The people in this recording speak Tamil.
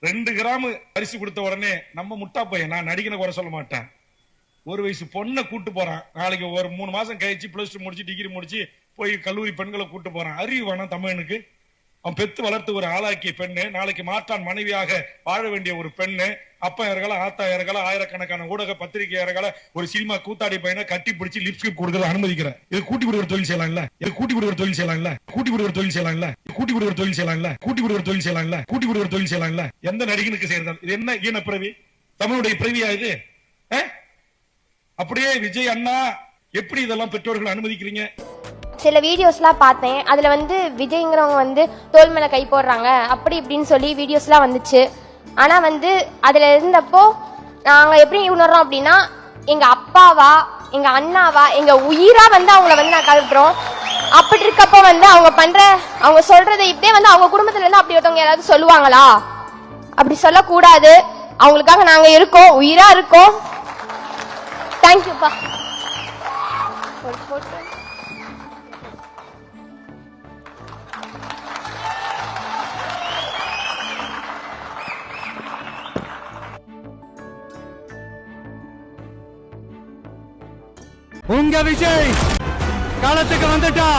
2 கிராம் அரிசி கொடுத்த உடனே நம்ம முட்டா பையன், நான் நடிகனை குறை சொல்ல மாட்டேன், 1 வயசு பொண்ணை கூட்டு போறான், நாளைக்கு ஒரு 3 மாசம் கழிச்சு +2 முடிச்சு டிகிரி முடிச்சு போய் கல்லூரி பெண்களை கூட்டு போறான். அறிவு வேணாம் தமிழனுக்கு? அவன் பெத்து வளர்த்து ஒரு ஆளாக்கிய பெண்ணு, நாளைக்கு மாற்றான் மனைவியாக வாழ வேண்டிய ஒரு பெண்ணு, அப்பா இறகல ஆத்தா இறகல ஆயிரக்கணக்கான ஊடக பத்திரிகை இறகல ஒரு சினிமா கூத்தாடி பையனை கட்டி பிடிச்சி லிப்ஸ்டிக் கொடுக்கறது அனுமதிக்கிறேன். இது கூட்டி கொடுக்கிற தொழில் செய்யலாம் இல்ல? இது கூட்டி கொடுக்கிற தொழில் செய்யலாம் இல்ல? கூட்டி கொடுக்கிற தொழில் செய்யலாம் இல்ல? கூட்டி கொடுக்கிற தொழில் செய்யலாம் இல்ல? கூட்டி கொடுக்கிற தொழில் செய்யலாம் இல்ல? கூட்டி கொடுக்கிற தொழில் செய்யலாம் இல்ல? எந்த நடிகனுக்கு செய்யறது? இது என்ன ஈன பிறவி? தமிழுடைய பிறவியா இது? அப்படியே விஜய் அண்ணா எப்படி இதெல்லாம் பெற்றோர்கள் அனுமதிக்கிறீங்க? சில வீடியோஸ்லாம் பார்த்தேன். அதில் வந்து விஜய்ங்கிறவங்க வந்து தோல் மேலே கை போடுறாங்க அப்படி இப்படின்னு சொல்லி வீடியோஸ்லாம் வந்துச்சு. ஆனால் வந்து அதில் இருந்தப்போ நாங்கள் எப்படி உணர்றோம் அப்படின்னா, எங்கள் அப்பாவா எங்கள் அண்ணாவா எங்கள் உயிராக வந்து அவங்கள வந்து நான் கருதுறோம். அப்படி இருக்கப்போ வந்து அவங்க சொல்கிறத இப்படியே வந்து அவங்க குடும்பத்துலேருந்து அப்படி ஒருத்தவங்க யாராவது சொல்லுவாங்களா? அப்படி சொல்லக்கூடாது. அவங்களுக்காக நாங்கள் இருக்கோம், உயிராக இருக்கோம். தேங்க்யூப்பா. உங்க விஜய் களத்துக்கு வந்துட்டா.